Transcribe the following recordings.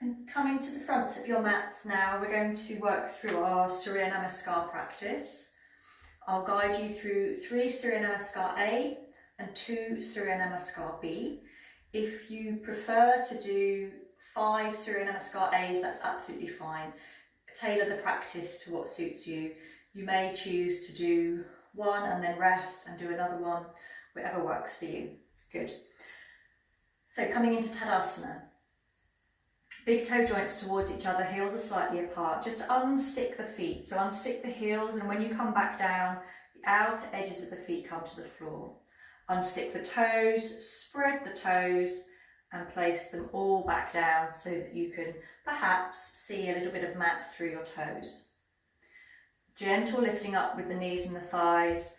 And coming to the front of your mats now, we're going to work through our Surya Namaskar practice. I'll guide you through 3 Surya Namaskar A and 2 Surya Namaskar B. If you prefer to do 5 Surya Namaskar A's, that's absolutely fine. Tailor the practice to what suits you. You may choose to do one and then rest and do another one, whatever works for you. Good. So coming into Tadasana. Big toe joints towards each other, heels are slightly apart. Just unstick the feet. So unstick the heels, and when you come back down, the outer edges of the feet come to the floor. Unstick the toes, spread the toes, and place them all back down so that you can perhaps see a little bit of mat through your toes. Gentle lifting up with the knees and the thighs,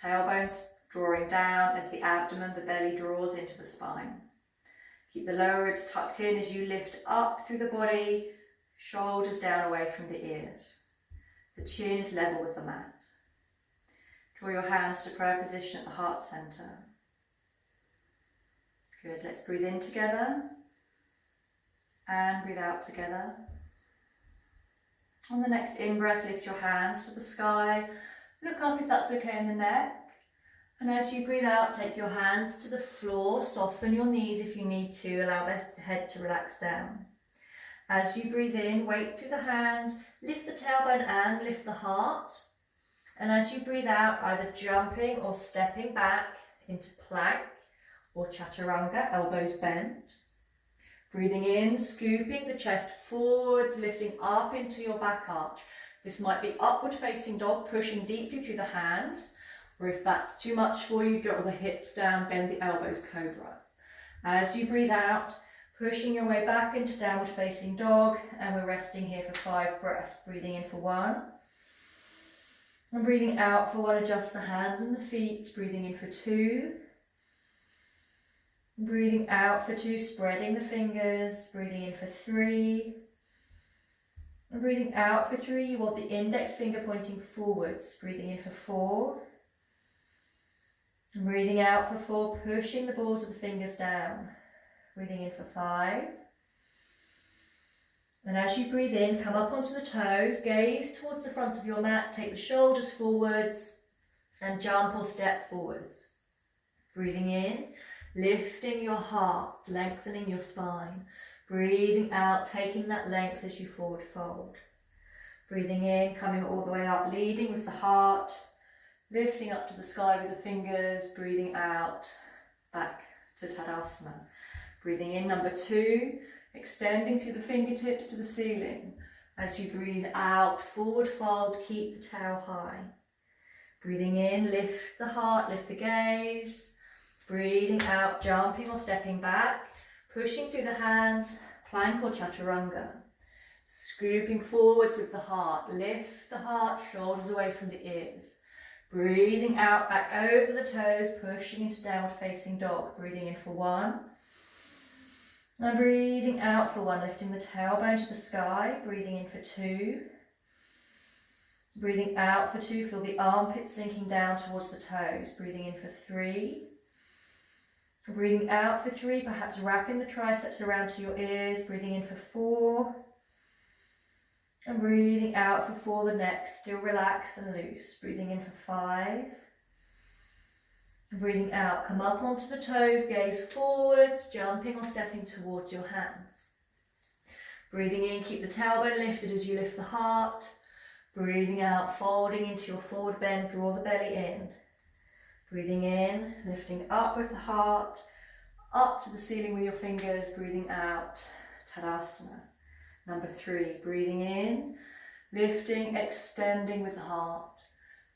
tailbones drawing down as the abdomen, the belly draws into the spine. Keep the lower ribs tucked in as you lift up through the body, shoulders down away from the ears. The chin is level with the mat. Draw your hands to prayer position at the heart center. Good, let's breathe in together and breathe out together. On the next in-breath, lift your hands to the sky. Look up if that's okay in the neck. And as you breathe out, take your hands to the floor, soften your knees if you need to, allow the head to relax down. As you breathe in, weight through the hands, lift the tailbone and lift the heart. And as you breathe out, either jumping or stepping back into plank or chaturanga, elbows bent. Breathing in, scooping the chest forwards, lifting up into your back arch. This might be upward facing dog, pushing deeply through the hands. Or if that's too much for you, drop the hips down, bend the elbows, cobra. As you breathe out, pushing your way back into downward facing dog, and we're resting here for 5 breaths. Breathing in for 1. And breathing out for 1, adjust the hands and the feet. Breathing in for 2. Breathing out for 2, spreading the fingers. Breathing in for 3. And breathing out for 3, you want the index finger pointing forwards. Breathing in for 4. And breathing out for 4, pushing the balls of the fingers down. Breathing in for 5. And as you breathe in, come up onto the toes, gaze towards the front of your mat, take the shoulders forwards and jump or step forwards. Breathing in, lifting your heart, lengthening your spine. Breathing out, taking that length as you forward fold. Breathing in, coming all the way up, leading with the heart. Lifting up to the sky with the fingers, breathing out, back to Tadasana. Breathing in, number 2, extending through the fingertips to the ceiling. As you breathe out, forward fold, keep the tail high. Breathing in, lift the heart, lift the gaze. Breathing out, jumping or stepping back, pushing through the hands, plank or chaturanga. Scooping forwards with the heart, lift the heart, shoulders away from the ears. Breathing out, back over the toes, pushing into downward facing dog. Breathing in for 1. And breathing out for 1, lifting the tailbone to the sky. Breathing in for 2. Breathing out for 2, feel the armpits sinking down towards the toes. Breathing in for 3. Breathing out for 3, perhaps wrapping the triceps around to your ears. Breathing in for 4. And breathing out for 4, the neck still relaxed and loose. Breathing in for 5. And breathing out, come up onto the toes, gaze forwards, jumping or stepping towards your hands. Breathing in, keep the tailbone lifted as you lift the heart. Breathing out, folding into your forward bend, draw the belly in. Breathing in, lifting up with the heart, up to the ceiling with your fingers. Breathing out, Tadasana. Number 3, breathing in, lifting, extending with the heart.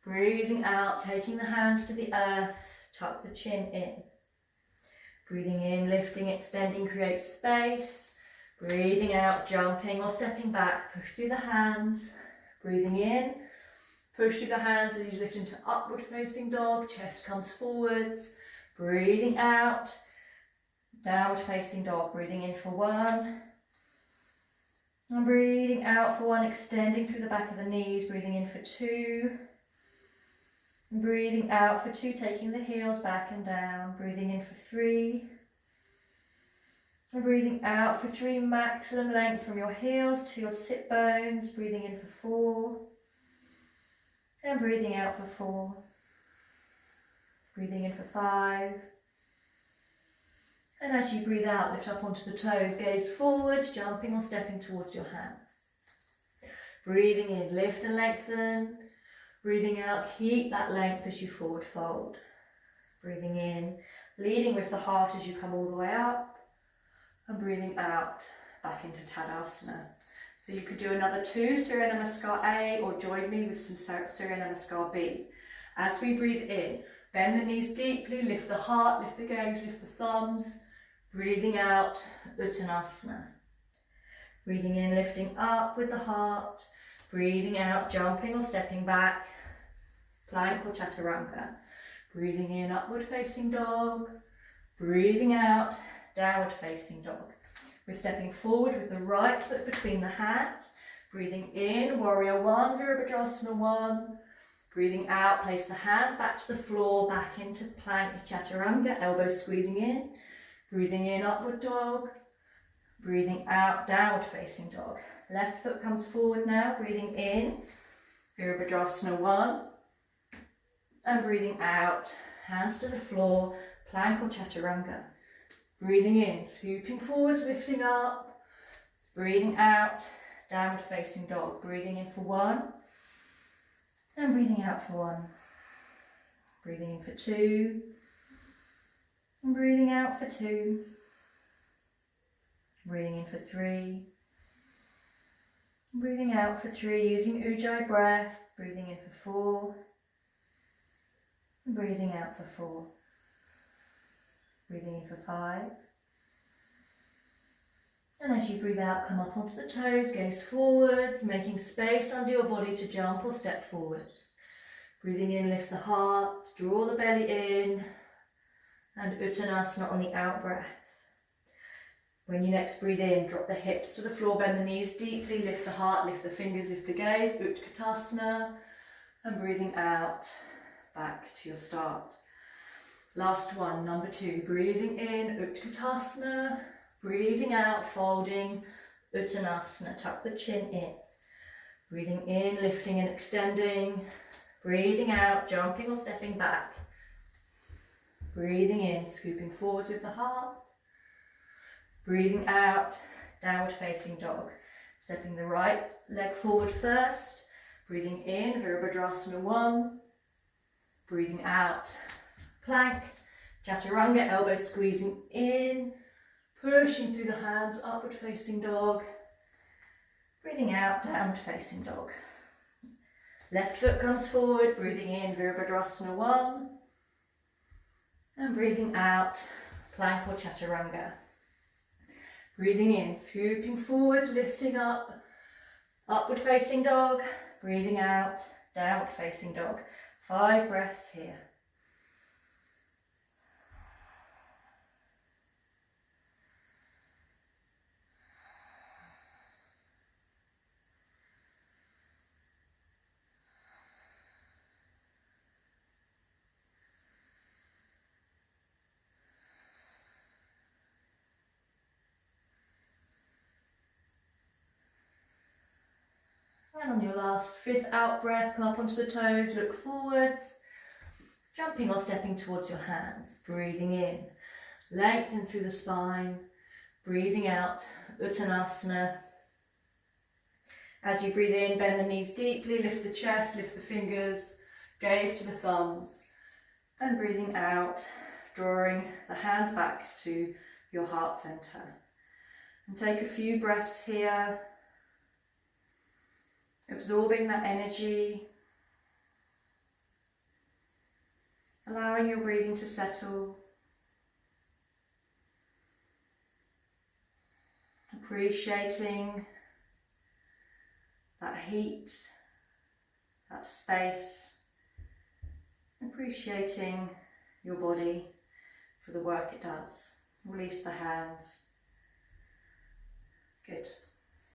Breathing out, taking the hands to the earth, tuck the chin in. Breathing in, lifting, extending, create space. Breathing out, jumping or stepping back, push through the hands. Breathing in, push through the hands as you lift into upward facing dog, chest comes forwards. Breathing out, downward facing dog. Breathing in for 1. And breathing out for 1, extending through the back of the knees. Breathing in for 2. And breathing out for 2, taking the heels back and down. Breathing in for 3. And breathing out for 3, maximum length from your heels to your sit bones. Breathing in for 4. And breathing out for 4. Breathing in for 5. And as you breathe out, lift up onto the toes, gaze forwards, jumping or stepping towards your hands. Breathing in, lift and lengthen. Breathing out, keep that length as you forward fold. Breathing in, leading with the heart as you come all the way up. And breathing out, back into Tadasana. So you could do another 2 Surya Namaskar A, or join me with some Surya Namaskar B. As we breathe in, bend the knees deeply, lift the heart, lift the gaze, lift the thumbs. Breathing out, Uttanasana. Breathing in, lifting up with the heart. Breathing out, jumping or stepping back, plank or chaturanga. Breathing in, upward facing dog. Breathing out, downward facing dog. We're stepping forward with the right foot between the hands. Breathing in, warrior 1, Virabhadrasana 1. Breathing out, place the hands back to the floor, back into plank or chaturanga, elbows squeezing in. Breathing in, upward dog. Breathing out, downward facing dog. Left foot comes forward now, breathing in, Virabhadrasana 1. And breathing out, hands to the floor, plank or chaturanga. Breathing in, scooping forwards, lifting up. Breathing out, downward facing dog. Breathing in for 1. And breathing out for 1. Breathing in for 2. And breathing out for 2. Breathing in for 3. Breathing out for 3, using Ujjayi breath. Breathing in for 4. And breathing out for 4. Breathing in for 5. And as you breathe out, come up onto the toes, gaze forwards, making space under your body to jump or step forwards. Breathing in, lift the heart, draw the belly in, and Uttanasana on the out breath. When you next breathe in, drop the hips to the floor, bend the knees deeply, lift the heart, lift the fingers, lift the gaze, Utkatasana, and breathing out, back to your start. Last one, number 2, breathing in, Utkatasana, breathing out, folding, Uttanasana, tuck the chin in. Breathing in, lifting and extending, breathing out, jumping or stepping back. Breathing in, scooping forwards with the heart. Breathing out, downward facing dog. Stepping the right leg forward first. Breathing in, Virabhadrasana 1. Breathing out, plank, chaturanga, elbows squeezing in. Pushing through the hands, upward facing dog. Breathing out, downward facing dog. Left foot comes forward, breathing in, Virabhadrasana 1. And breathing out, plank or chaturanga. Breathing in, scooping forwards, lifting up, upward facing dog. Breathing out, downward facing dog. 5 breaths here. And on your last 5th out breath, come up onto the toes, look forwards, jumping or stepping towards your hands. Breathing in, lengthen through the spine. Breathing out, Uttanasana. As you breathe in, bend the knees deeply, lift the chest, lift the fingers, gaze to the thumbs. And breathing out, drawing the hands back to your heart center. And take a few breaths here. Absorbing that energy, allowing your breathing to settle, appreciating that heat, that space, appreciating your body for the work it does. Release the hands. Good.